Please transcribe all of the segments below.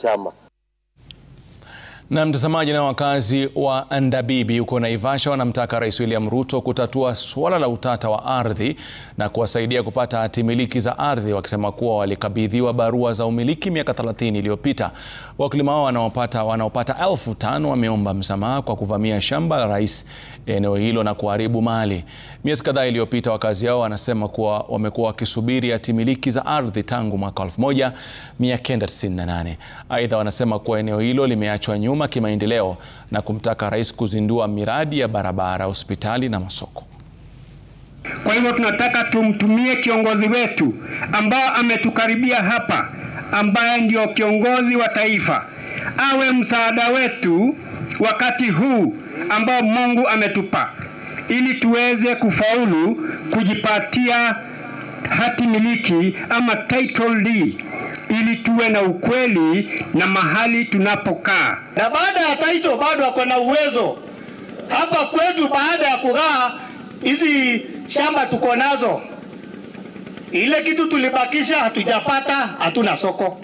chama. Na mtazamaji, na wakazi wa Ndabibi huko Naivasha wanamtaka Rais William Ruto kutatua suala la utata wa ardhi na kuwasaidia kupata hati miliki za ardhi, wakisema kuwa walikabidhiwa barua za umiliki miaka 30 iliyopita. Wakulima hao wanaopata 5,000 wameomba msamaha kwa kuvamia shamba la rais eneo hilo na kuharibu mali. Miezi kadhaa iliyopita wakazi hao wanasema kuwa wamekuwa wakisubiri hati miliki za ardhi tangu mwaka 1998. Aidha, wanasema kuwa eneo hilo limeachwa nyuma kimaendeleo na kumtaka rais kuzindua miradi ya barabara, hospitali na masoko. Kwa hivyo tunataka tumtumie kiongozi wetu ambao ametukaribia hapa, ambaye ndio kiongozi wa taifa, awe msaada wetu wakati huu ambao Mungu ametupa, ili tuweze kufaulu kujipatia hati miliki ama title deed, ili tuwe na ukweli na mahali tunapokaa. Na baada ya title bado ako na uwezo hapa kwetu. Baada ya kugaa hizi shamba tuko nazo, ile kitu tulibakisha hatujapata, hatuna soko.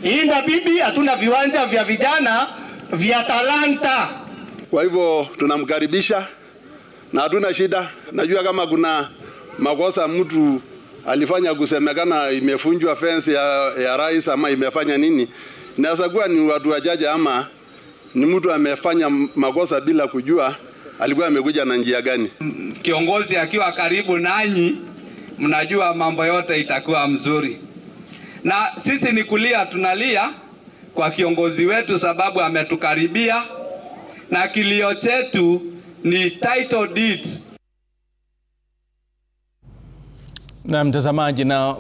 Hii Ndabibi hatuna viwanja vya vijana vya talanta. Kwa hivyo tunamkaribisha na hatuna shida. Najua kama kuna makosa mtu alifanya, kusemekana imefunjwa fence ya rais ama imefanya nini, inaweza kuwa ni watu wachache ama ni mtu amefanya makosa bila kujua alikuwa amekuja na njia gani. Kiongozi akiwa karibu nanyi, mnajua mambo yote itakuwa mzuri. Na sisi ni kulia, tunalia kwa kiongozi wetu sababu ametukaribia, na kilio chetu ni title deeds. Na mtazamaji, na